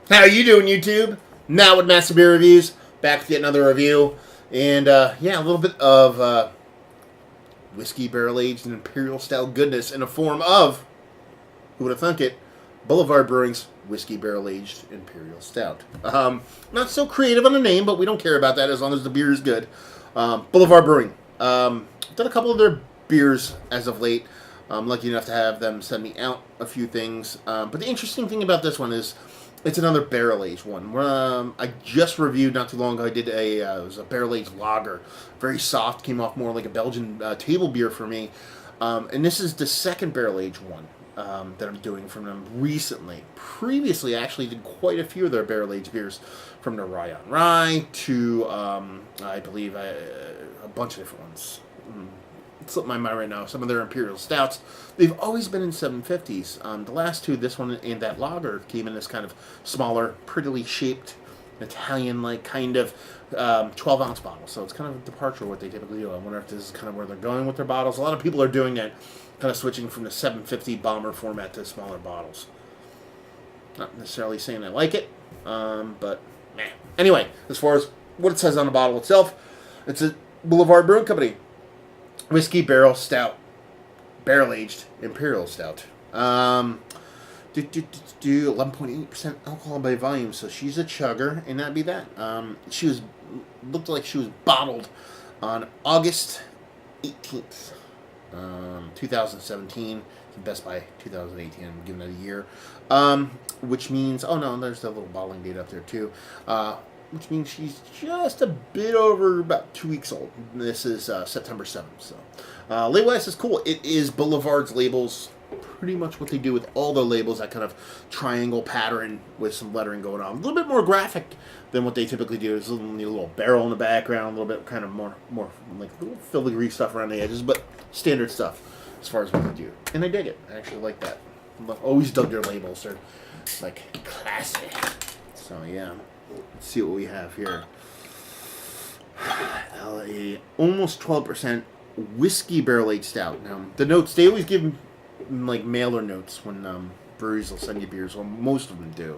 How you doing, YouTube? Now with Master Beer Reviews, back with yet another review, and yeah, a little bit of whiskey barrel aged and imperial style goodness in the form of, who would have thunk it, Boulevard Brewing's whiskey barrel aged imperial stout. Not so creative on the name, but we don't care about that as long as the beer is good. Boulevard Brewing. Done a couple of their beers as of late. I'm lucky enough to have them send me out a few things. But the interesting thing about this one is it's another barrel aged one. I just reviewed not too long ago. I did it was a barrel aged lager, very soft, came off more like a Belgian table beer for me. And this is the second barrel aged one that I'm doing from them recently. Previously, I actually did quite a few of their barrel aged beers, from the Rye on Rye to I believe a bunch of different ones. It slipped my mind right now. Some of their imperial stouts, they've always been in 750s. The last two, this one and that lager, came in this kind of smaller, prettily shaped Italian-like kind of 12-ounce bottle. So it's kind of a departure of what they typically do. I wonder if this is kind of where they're going with their bottles. A lot of people are doing that, kind of switching from the 750 bomber format to smaller bottles. Not necessarily saying I like it, but meh. Anyway, as far as what it says on the bottle itself, it's a Boulevard Brewing Company whiskey barrel stout, barrel aged imperial stout. 11.8% alcohol by volume, so she's a chugger, and that'd be that. Looked like she was bottled on August 18th, 2017. Best by 2018. I'm giving it a year, which means there's that little bottling date up there too. Which means she's just a bit over about 2 weeks old. This is September 7th. So, label-wise is cool. It is Boulevard's labels, pretty much what they do with all their labels, that kind of triangle pattern with some lettering going on. A little bit more graphic than what they typically do. There's a little barrel in the background, a little bit kind of more like a little filigree stuff around the edges, but standard stuff as far as what they do. And I dig it. I actually like that. I've always dug their labels. They're like classy. So, yeah. Let's see what we have here. A almost 12% whiskey barrel aged stout. Now, the notes, they always give like mailer notes when breweries will send you beers. Well, most of them do.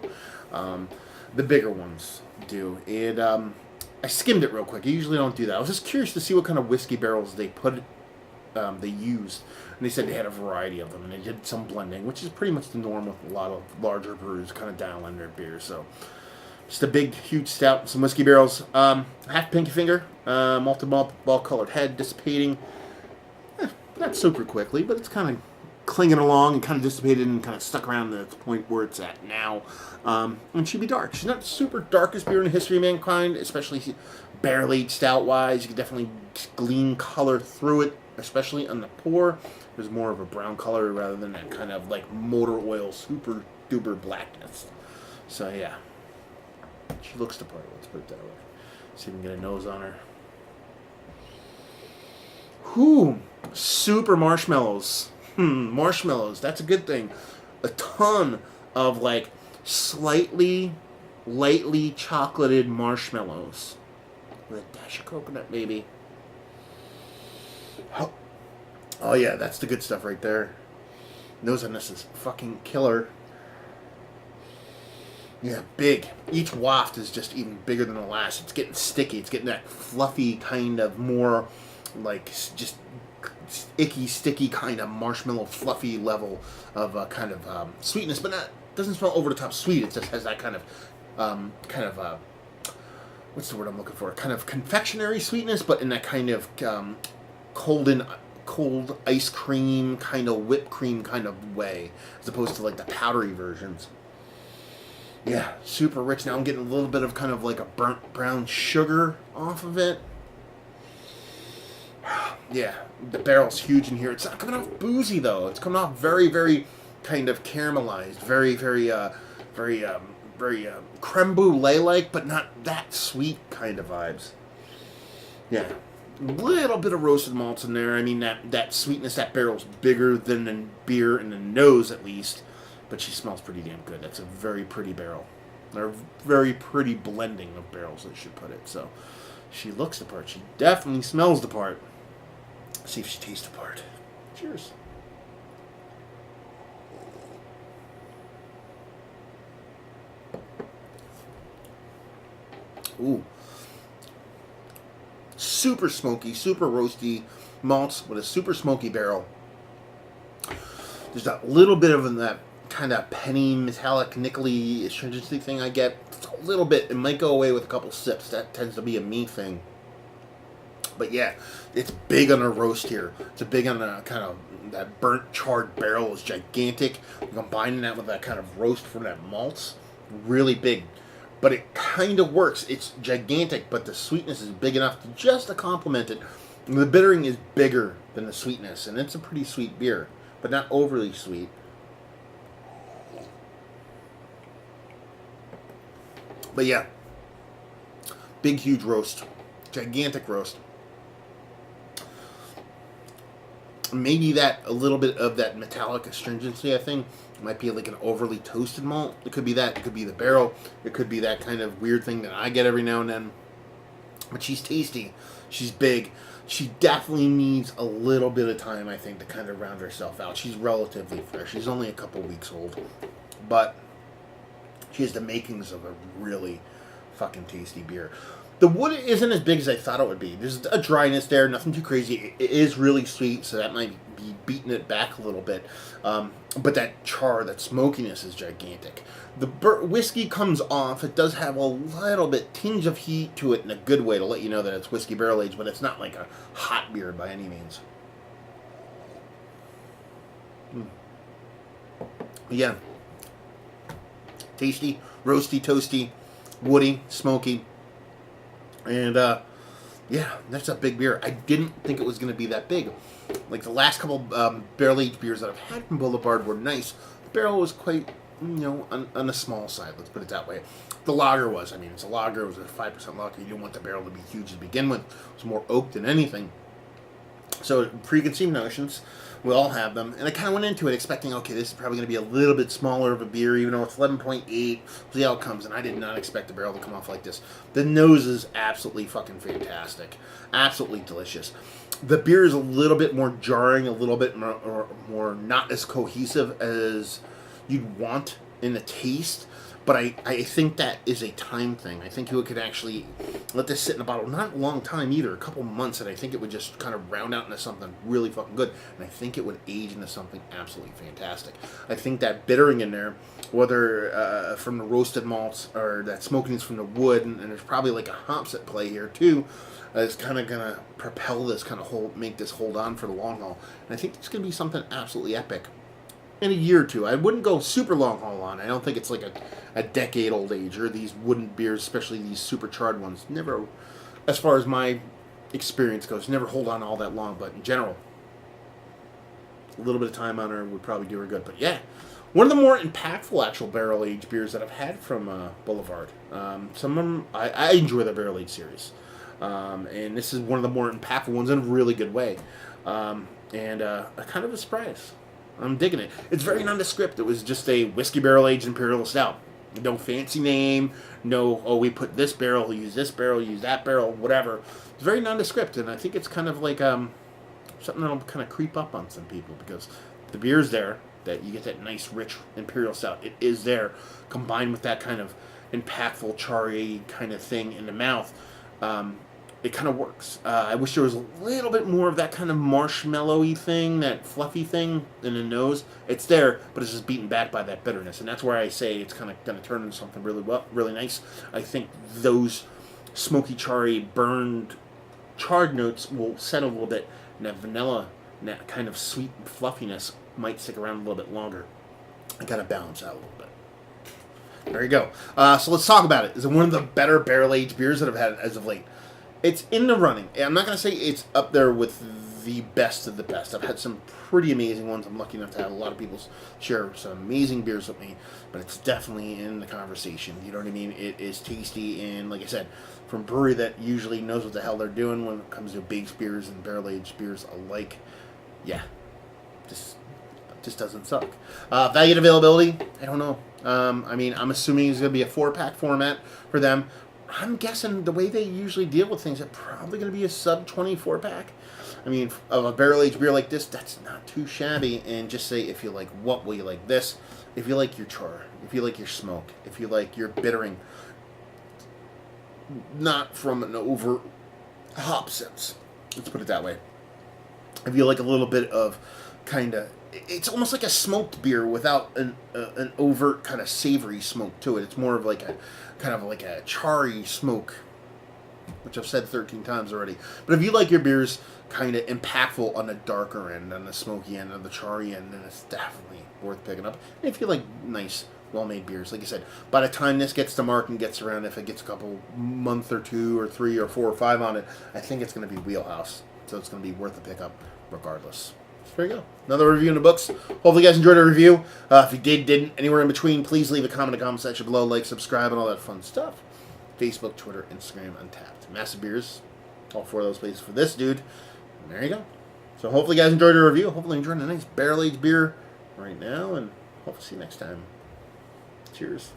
The bigger ones do. And I skimmed it real quick. I usually don't do that. I was just curious to see what kind of whiskey barrels they used. And they said they had a variety of them, and they did some blending, which is pretty much the norm with a lot of larger breweries kind of dial in their beers. So, just a big, huge stout, some whiskey barrels. Half pinky finger, malted ball colored head, dissipating. Not super quickly, but it's kind of clinging along and kind of dissipated and kind of stuck around the point where it's at now. And she'd be dark. She's not super darkest beer in the history of mankind, especially barrel aged stout wise. You can definitely glean color through it, especially on the pour. There's more of a brown color rather than that kind of like motor oil super duper blackness. So yeah. She looks the part, let's put it that way. See if we can get a nose on her. Whew. Super marshmallows. Marshmallows, that's a good thing. A ton of like lightly chocolated marshmallows. With a dash of coconut, maybe. Oh yeah, that's the good stuff right there. Nose on this is fucking killer. Yeah, big. Each waft is just even bigger than the last. It's getting sticky. It's getting that fluffy kind of more like just icky, sticky kind of marshmallow fluffy level of kind of sweetness, but doesn't smell over the top sweet. It just has that kind of what's the word I'm looking for? Kind of confectionery sweetness, but in that kind of cold ice cream kind of whipped cream kind of way, as opposed to like the powdery versions. Yeah, super rich. Now I'm getting a little bit of kind of like a burnt brown sugar off of it. Yeah, the barrel's huge in here. It's not coming off boozy though. It's coming off very, very kind of caramelized, very creme brulee-like, but not that sweet kind of vibes. Yeah, a little bit of roasted malts in there. I mean, that sweetness, that barrel's bigger than the beer in the nose at least. But she smells pretty damn good. That's a very pretty barrel. They're very pretty blending of barrels, I should put it. So, she looks the part. She definitely smells the part. Let's see if she tastes the part. Cheers. Ooh. Super smoky, super roasty malts with a super smoky barrel. There's that little bit of that kind of penny, metallic, nickely astringency thing I get. Just a little bit. It might go away with a couple sips. That tends to be a me thing. But yeah, it's big on the roast here. It's a big on the kind of that burnt charred barrel is gigantic. Combining that with that kind of roast from that malts, really big. But it kind of works. It's gigantic, but the sweetness is big enough to just to complement it. And the bittering is bigger than the sweetness, and it's a pretty sweet beer, but not overly sweet. But yeah, big, huge roast. Gigantic roast. Maybe that, a little bit of that metallic astringency, I think. It might be like an overly toasted malt. It could be that. It could be the barrel. It could be that kind of weird thing that I get every now and then. But she's tasty. She's big. She definitely needs a little bit of time, I think, to kind of round herself out. She's relatively fresh. She's only a couple weeks old. But she has the makings of a really fucking tasty beer. The wood isn't as big as I thought it would be. There's a dryness there, nothing too crazy. It is really sweet, so that might be beating it back a little bit. But that char, that smokiness is gigantic. The whiskey comes off. It does have a little bit tinge of heat to it in a good way to let you know that it's whiskey barrel aged, but it's not like a hot beer by any means. Yeah. Tasty, roasty, toasty, woody, smoky. And, yeah, that's a big beer. I didn't think it was going to be that big. Like, the last couple barrel-aged beers that I've had from Boulevard were nice. The barrel was quite, on the small side, let's put it that way. The lager was. I mean, it's a lager. It was a 5% lager. You didn't want the barrel to be huge to begin with. It was more oak than anything. So, preconceived notions. We all have them. And I kind of went into it expecting, okay, this is probably going to be a little bit smaller of a beer, even though it's 11.8. See how it comes. And I did not expect the barrel to come off like this. The nose is absolutely fucking fantastic. Absolutely delicious. The beer is a little bit more jarring, a little bit more not as cohesive as you'd want in the taste. But I think that is a time thing. I think you could actually let this sit in a bottle, not a long time either, a couple months, and I think it would just kind of round out into something really fucking good. And I think it would age into something absolutely fantastic. I think that bittering in there, whether from the roasted malts or that smokiness from the wood, and there's probably like a hops at play here too, is kind of going to propel this, kind of make this hold on for the long haul. And I think it's going to be something absolutely epic. In a year or two. I wouldn't go super long haul on. I don't think it's like a decade old age, or these wooden beers, especially these super charred ones. Never, as far as my experience goes, never hold on all that long. But in general, a little bit of time on her would probably do her good. But yeah, one of the more impactful actual barrel aged beers that I've had from Boulevard. Some of them, I enjoy the barrel aged series, and this is one of the more impactful ones in a really good way, and a kind of a surprise. I'm digging it. It's very nondescript. It was just a whiskey barrel-aged imperial stout. No fancy name. No, oh, we put this barrel, use this barrel, use that barrel, whatever. It's very nondescript, and I think it's kind of like something that'll kind of creep up on some people, because the beer's there, that you get that nice, rich imperial stout. It is there, combined with that kind of impactful, charry kind of thing in the mouth. It kind of works. I wish there was a little bit more of that kind of marshmallowy thing, that fluffy thing in the nose. It's there, but it's just beaten back by that bitterness, and that's where I say it's kind of going to turn into something really nice. I think those smoky, charry, burned, charred notes will settle a little bit, and that vanilla, and that kind of sweet fluffiness might stick around a little bit longer. I got to balance out a little bit. There you go. So let's talk about it. Is it one of the better barrel-aged beers that I've had as of late? It's in the running. I'm not going to say it's up there with the best of the best. I've had some pretty amazing ones. I'm lucky enough to have a lot of people share some amazing beers with me, but it's definitely in the conversation. You know what I mean? It is tasty, and like I said, from a brewery that usually knows what the hell they're doing when it comes to baked beers and barrel-aged beers alike, yeah, this doesn't suck. Value and availability, I don't know. I mean, I'm assuming it's going to be a 4-pack format for them. I'm guessing the way they usually deal with things, it's probably going to be a sub-24 pack. I mean, of a barrel-aged beer like this, that's not too shabby. And just say, if you like what, will you like this? If you like your char, if you like your smoke, if you like your bittering, not from an overt hop sense. Let's put it that way. I feel like a little bit of kind of, it's almost like a smoked beer without an overt kind of savory smoke to it. It's more of like a kind of like a charry smoke, which I've said 13 times already. But if you like your beers kind of impactful on the darker end, on the smoky end, on the charry end, then it's definitely worth picking up. And if you like nice, well-made beers, like I said, by the time this gets to market and gets around, if it gets a couple month or 2 or 3 or 4 or 5 on it, I think it's going to be wheelhouse. So it's going to be worth a pickup regardless. So there you go. Another review in the books. Hopefully you guys enjoyed the review. If you didn't, anywhere in between, please leave a comment in the comment section below, like, subscribe, and all that fun stuff. Facebook, Twitter, Instagram, Untapped. Massive Beers. All 4 of those places for this dude. And there you go. So hopefully you guys enjoyed the review. Hopefully you're enjoying a nice barrel-aged beer right now. And hope to see you next time. Cheers.